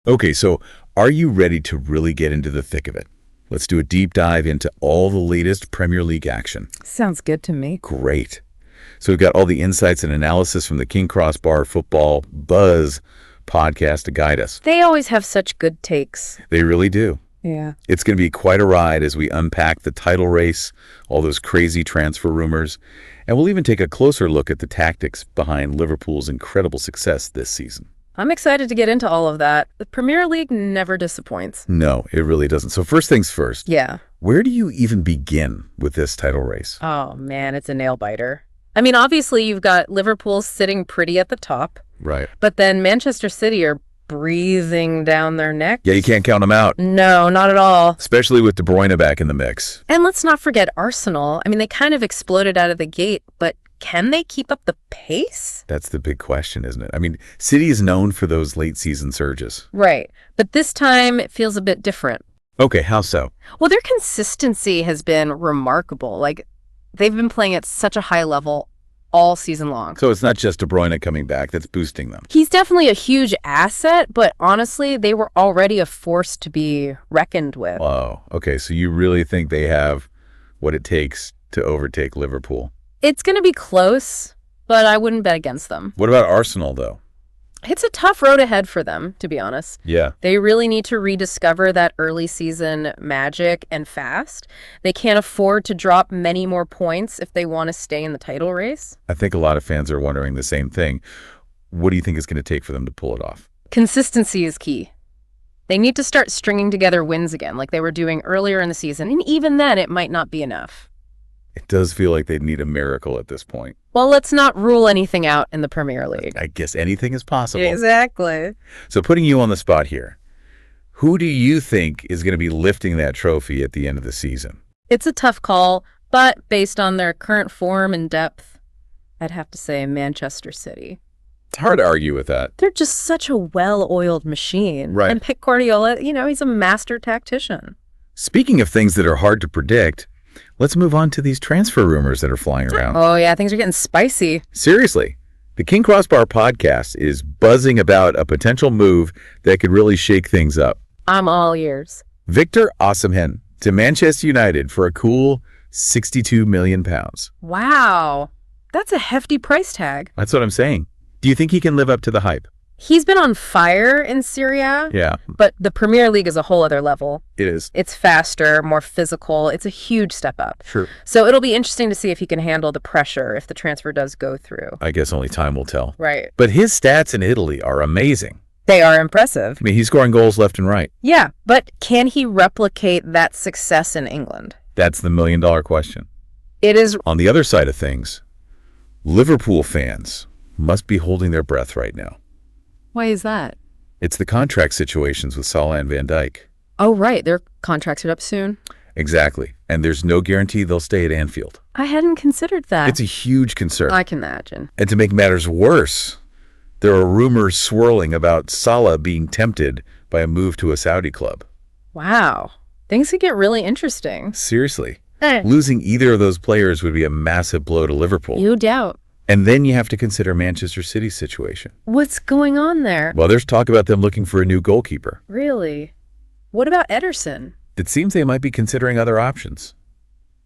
Okay, so are you ready to really get into the thick of it? Let's do a deep dive into all the latest Premier League action. Sounds good to me. Great. So we've got all the insights and analysis from the KingCrossBarr Football Buzz podcast to guide us. They always have such good takes. They really do. Yeah. It's going to be quite a ride as we unpack the title race, all those crazy transfer rumors, and we'll even take a closer look at the tactics behind Liverpool's incredible success this season. I'm excited to get into all of that. The Premier League never disappoints. No, it really doesn't. So first things first. Yeah. Where do you even begin with this title race? Oh, man, it's a nail-biter. I mean, obviously, you've got Liverpool sitting pretty at the top. Right. But then Manchester City are breathing down their necks. Yeah, you can't count them out. No, not at all. Especially with De Bruyne back in the mix. And let's not forget Arsenal. I mean, they kind of exploded out of the gate, but can they keep up the pace? That's the big question, isn't it? I mean, City is known for those late season surges. Right. But this time it feels a bit different. Okay, how so? Well, their consistency has been remarkable. Like, they've been playing at such a high level all season long. So it's not just De Bruyne coming back that's boosting them. He's definitely a huge asset, but honestly, they were already a force to be reckoned with. Oh, okay. So you really think they have what it takes to overtake Liverpool? It's going to be close, but I wouldn't bet against them. What about Arsenal, though? It's a tough road ahead for them, to be honest. Yeah. They really need to rediscover that early season magic and fast. They can't afford to drop many more points if they want to stay in the title race. I think a lot of fans are wondering the same thing. What do you think it's going to take for them to pull it off? Consistency is key. They need to start stringing together wins again, like they were doing earlier in the season, and even then, it might not be enough. It does feel like they need a miracle at this point. Well, let's not rule anything out in the Premier League. I guess anything is possible. Exactly. So putting you on the spot here, who do you think is going to be lifting that trophy at the end of the season? It's a tough call, but based on their current form and depth, I'd have to say Manchester City. It's hard to argue with that. They're just such a well-oiled machine. Right. And Pep Guardiola, he's a master tactician. Speaking of things that are hard to predict, let's move on to these transfer rumors that are flying around. Oh, yeah, things are getting spicy. Seriously, the KingCrossBarr podcast is buzzing about a potential move that could really shake things up. I'm all ears. Victor Osimhen to Manchester United for a cool £62 million. Wow. That's a hefty price tag. That's what I'm saying. Do you think he can live up to the hype? He's been on fire in Serie A. Yeah. But the Premier League is a whole other level. It is. It's faster, more physical. It's a huge step up. Sure. So it'll be interesting to see if he can handle the pressure if the transfer does go through. I guess only time will tell. Right. But his stats in Italy are amazing. They are impressive. I mean, he's scoring goals left and right. Yeah, but can he replicate that success in England? That's the million-dollar question. It is. On the other side of things, Liverpool fans must be holding their breath right now. Why is that? It's the contract situations with Salah and Van Dijk. Oh, right. Their contracts are up soon. Exactly. And there's no guarantee they'll stay at Anfield. I hadn't considered that. It's a huge concern. I can imagine. And to make matters worse, there are rumors swirling about Salah being tempted by a move to a Saudi club. Wow. Things could get really interesting. Seriously. Losing either of those players would be a massive blow to Liverpool. No doubt. And then you have to consider Manchester City's situation. What's going on there? Well, there's talk about them looking for a new goalkeeper. Really? What about Ederson? It seems they might be considering other options.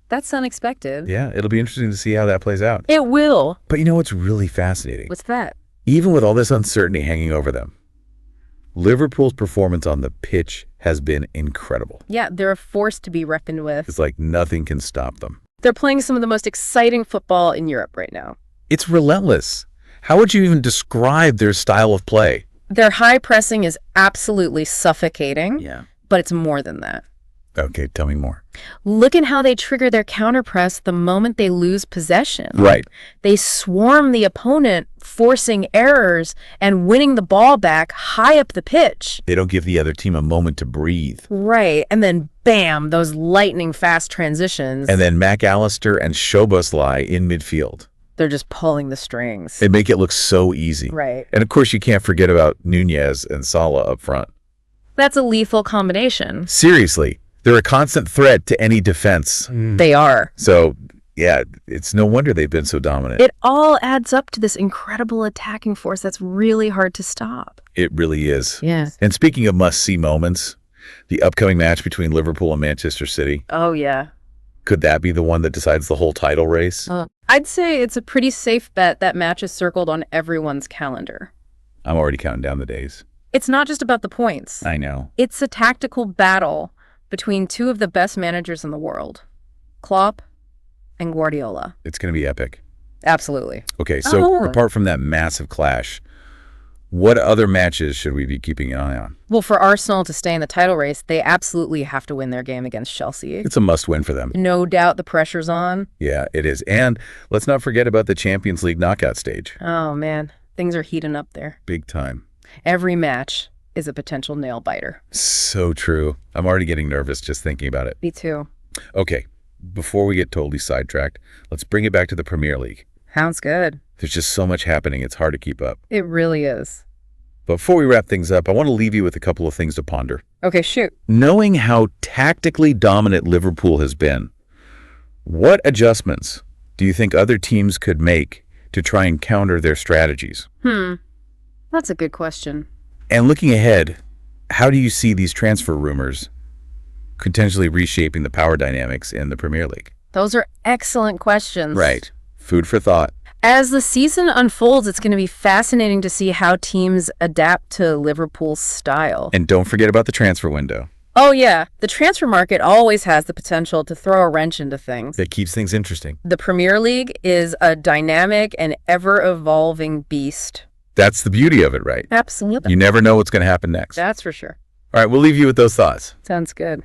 That's unexpected. Yeah, it'll be interesting to see how that plays out. It will. But you know what's really fascinating? What's that? Even with all this uncertainty hanging over them, Liverpool's performance on the pitch has been incredible. Yeah, they're a force to be reckoned with. It's like nothing can stop them. They're playing some of the most exciting football in Europe right now. It's relentless. How would you even describe their style of play? Their high pressing is absolutely suffocating. Yeah. But it's more than that. Okay, tell me more. Look at how they trigger their counterpress the moment they lose possession. Right. They swarm the opponent, forcing errors and winning the ball back high up the pitch. They don't give the other team a moment to breathe. Right. And then, bam, those lightning-fast transitions. And then McAllister and Szoboszlai in midfield. They're just pulling the strings. They make it look so easy. Right. And of course, you can't forget about Nunez and Salah up front. That's a lethal combination. Seriously, they're a constant threat to any defense. They are. So Yeah, it's no wonder they've been so dominant. It all adds up to this incredible attacking force that's really hard to stop. It really is. Yes. And speaking of must-see moments, the upcoming match between Liverpool and Manchester City, Oh, yeah. could that be the one that decides the whole title race? I'd say it's a pretty safe bet that match is circled on everyone's calendar. I'm already counting down the days. It's not just about the points. I know. It's a tactical battle between two of the best managers in the world, Klopp and Guardiola. It's going to be epic. Absolutely. Okay, so Oh. apart from that massive clash, what other matches should we be keeping an eye on? Well, for Arsenal to stay in the title race, they absolutely have to win their game against Chelsea. It's a must-win for them. No doubt the pressure's on. Yeah, it is. And let's not forget about the Champions League knockout stage. Oh, man. Things are heating up there. Big time. Every match is a potential nail-biter. So true. I'm already getting nervous just thinking about it. Me too. Okay, before we get totally sidetracked, let's bring it back to the Premier League. Sounds good. There's just so much happening, it's hard to keep up. It really is. But before we wrap things up, I want to leave you with a couple of things to ponder. Okay, shoot. Knowing how tactically dominant Liverpool has been, what adjustments do you think other teams could make to try and counter their strategies? That's a good question. And looking ahead, how do you see these transfer rumors potentially reshaping the power dynamics in the Premier League? Those are excellent questions. Right. Food for thought. As the season unfolds, it's going to be fascinating to see how teams adapt to Liverpool's style. And don't forget about the transfer window. Oh, yeah. The transfer market always has the potential to throw a wrench into things. That keeps things interesting. The Premier League is a dynamic and ever-evolving beast. That's the beauty of it, right? Absolutely. You never know what's going to happen next. That's for sure. All right, we'll leave you with those thoughts. Sounds good.